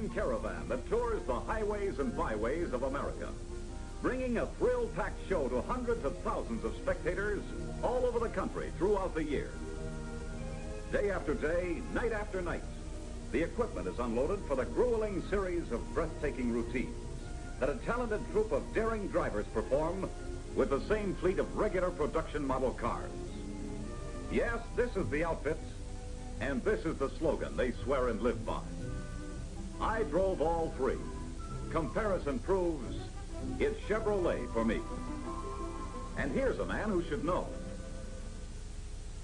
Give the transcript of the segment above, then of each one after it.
racing caravan that tours the highways and byways of America, bringing a thrill-packed show to hundreds of thousands of spectators all over the country throughout the year. Day after day, night after night, the equipment is unloaded for the grueling series of breathtaking routines that a talented troupe of daring drivers perform with the same fleet of regular production model cars. Yes, this is the outfit, and this is the slogan they swear and live by. I drove all three. Comparison proves it's Chevrolet for me. And here's a man who should know.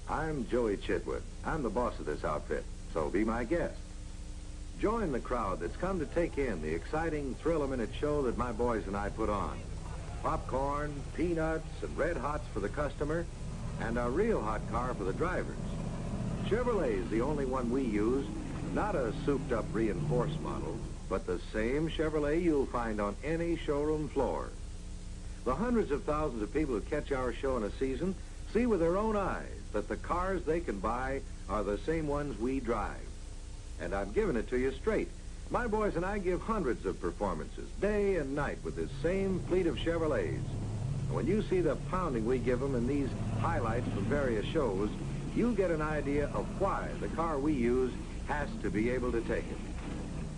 I'm Joey Chitwood. I'm the boss of this outfit, so be my guest. Join the crowd that's come to take in the exciting thrill-a-minute show that my boys and I put on. Popcorn, peanuts, and red hots for the customer, and a real hot car for the drivers. Chevrolet is the only one we use, not a souped-up reinforced model, but the same Chevrolet you'll find on any showroom floor. The hundreds of thousands of people who catch our show in a season see with their own eyes that the cars they can buy are the same ones we drive. And I'm giving it to you straight. My boys and I give hundreds of performances, day and night, with this same fleet of Chevrolets. And when you see the pounding we give them in these highlights from various shows, you'll get an idea of why the car we use has to be able to take it.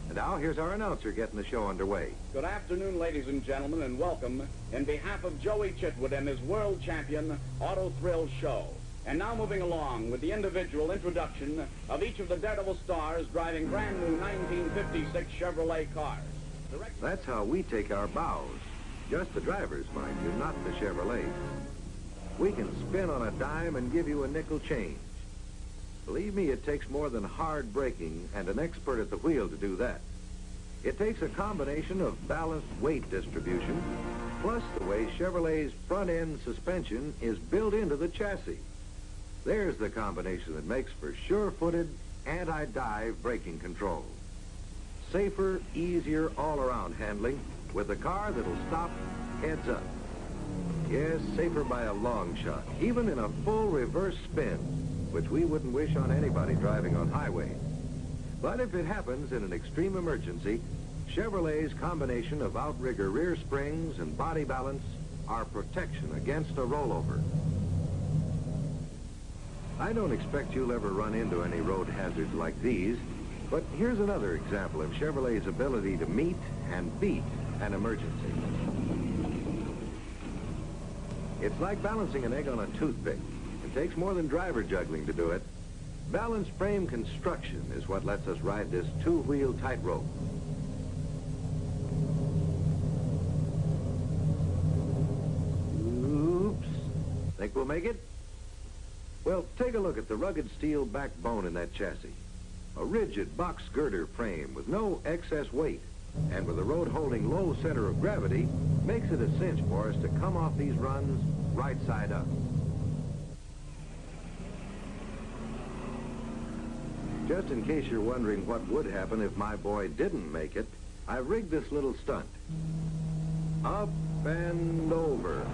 And now, here's our announcer getting the show underway. Good afternoon, ladies and gentlemen, and welcome in behalf of Joey Chitwood and his world champion Auto Thrill Show. And now moving along with the individual introduction of each of the Daredevil stars driving brand new 1956 Chevrolet cars. That's how we take our bows. Just the drivers, mind you, not the Chevrolet. We can spin on a dime and give you a nickel change. Believe me, it takes more than hard braking and an expert at the wheel to do that. It takes a combination of balanced weight distribution, plus the way Chevrolet's front-end suspension is built into the chassis. There's the combination that makes for sure-footed, anti-dive braking control. Safer, easier all-around handling with a car that'll stop heads up. Yes, safer by a long shot, even in a full reverse spin, which we wouldn't wish on anybody driving on highways. But if it happens in an extreme emergency, Chevrolet's combination of outrigger rear springs and body balance are protection against a rollover. I don't expect you'll ever run into any road hazards like these, but here's another example of Chevrolet's ability to meet and beat an emergency. It's like balancing an egg on a toothpick. It takes more than driver juggling to do it. Balanced frame construction is what lets us ride this two-wheel tightrope. Oops. Think we'll make it? Well, take a look at the rugged steel backbone in that chassis. A rigid box girder frame with no excess weight, and with the road holding low center of gravity, makes it a cinch for us to come off these runs right side up. Just in case you're wondering what would happen if my boy didn't make it, I rigged this little stunt. Up and over.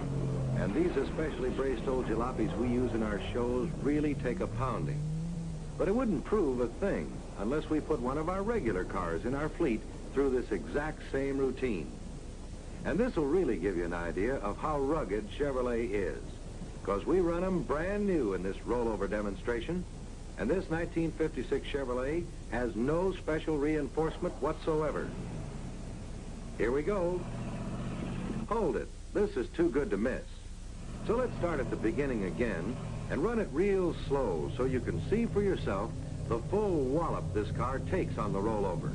And these especially braced old jalopies we use in our shows really take a pounding. But it wouldn't prove a thing unless we put one of our regular cars in our fleet through this exact same routine. And this will really give you an idea of how rugged Chevrolet is, because we run them brand new in this rollover demonstration, and this 1956 Chevrolet has no special reinforcement whatsoever. Here we go. Hold it. This is too good to miss. So let's start at the beginning again and run it real slow so you can see for yourself the full wallop this car takes on the rollover.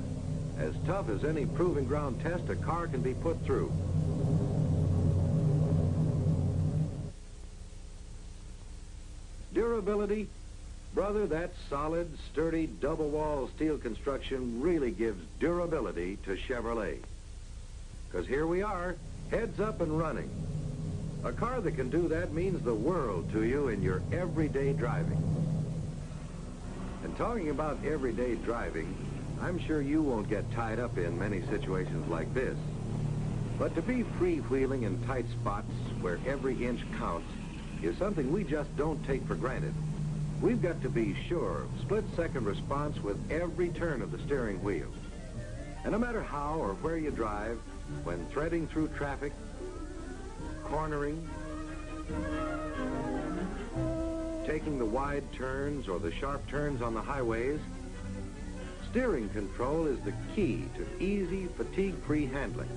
As tough as any proving ground test a car can be put through. Durability? Brother, that solid, sturdy, double-wall steel construction really gives durability to Chevrolet. Because here we are, heads up and running. A car that can do that means the world to you in your everyday driving. And talking about everyday driving, I'm sure you won't get tied up in many situations like this. But to be freewheeling in tight spots where every inch counts is something we just don't take for granted. We've got to be sure of split-second response with every turn of the steering wheel. And no matter how or where you drive, when threading through traffic, cornering, taking the wide turns or the sharp turns on the highways, steering control is the key to easy, fatigue-free handling.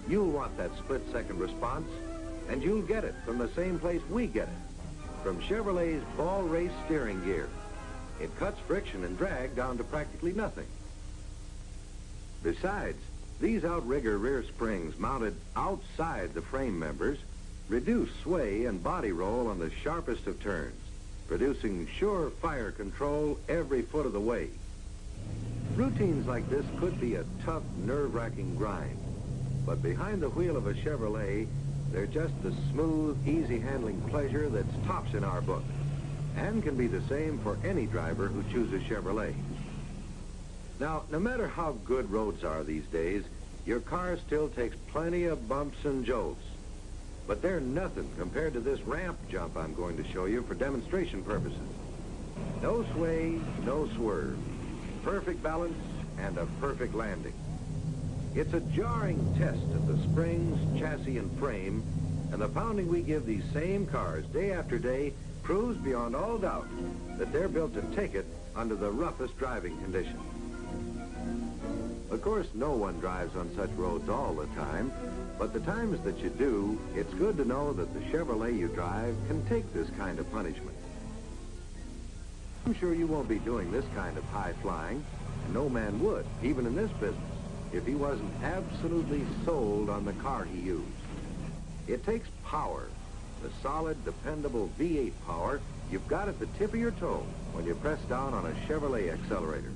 You'll want that split-second response, and you'll get it from the same place we get it, from Chevrolet's ball race steering gear. It cuts friction and drag down to practically nothing. Besides, these outrigger rear springs mounted outside the frame members reduce sway and body roll on the sharpest of turns, producing sure fire control every foot of the way. Routines like this could be a tough, nerve-wracking grind, but behind the wheel of a Chevrolet, they're just the smooth, easy-handling pleasure that's tops in our book, and can be the same for any driver who chooses Chevrolet. Now, no matter how good roads are these days, your car still takes plenty of bumps and jolts. But they're nothing compared to this ramp jump I'm going to show you for demonstration purposes. No sway, no swerve. Perfect balance and a perfect landing. It's a jarring test of the springs, chassis, and frame, and the pounding we give these same cars day after day proves beyond all doubt that they're built to take it under the roughest driving conditions. Of course, no one drives on such roads all the time, but the times that you do, it's good to know that the Chevrolet you drive can take this kind of punishment. I'm sure you won't be doing this kind of high flying, and no man would, even in this business, if he wasn't absolutely sold on the car he used. It takes power, the solid, dependable V8 power you've got at the tip of your toe when you press down on a Chevrolet accelerator.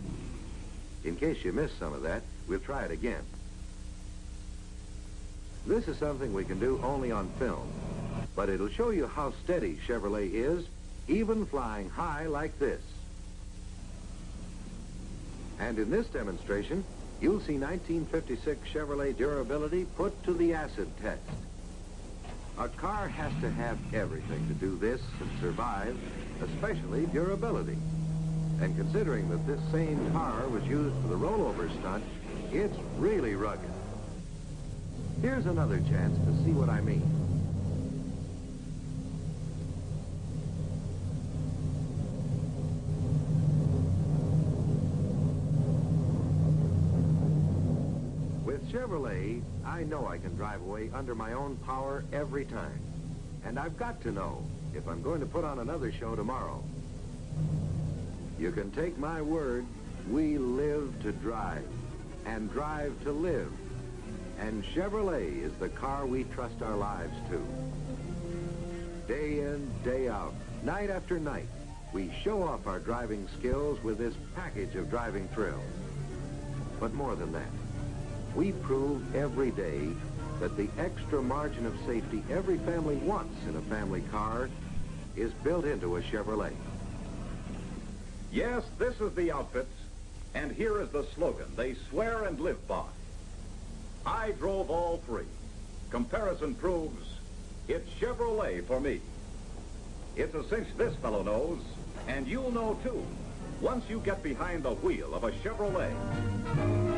In case you missed some of that, we'll try it again. This is something we can do only on film, but it'll show you how steady Chevrolet is, even flying high like this. And in this demonstration, you'll see 1956 Chevrolet durability put to the acid test. A car has to have everything to do this and survive, especially durability. And considering that this same car was used for the rollover stunt, it's really rugged. Here's another chance to see what I mean. With Chevrolet, I know I can drive away under my own power every time. And I've got to know if I'm going to put on another show tomorrow. You can take my word, we live to drive, and drive to live. And Chevrolet is the car we trust our lives to. Day in, day out, night after night, we show off our driving skills with this package of driving thrills. But more than that, we prove every day that the extra margin of safety every family wants in a family car is built into a Chevrolet. Yes, this is the outfit, and here is the slogan they swear and live by. I drove all three. Comparison proves it's Chevrolet for me. It's a cinch this fellow knows, and you'll know too, once you get behind the wheel of a Chevrolet.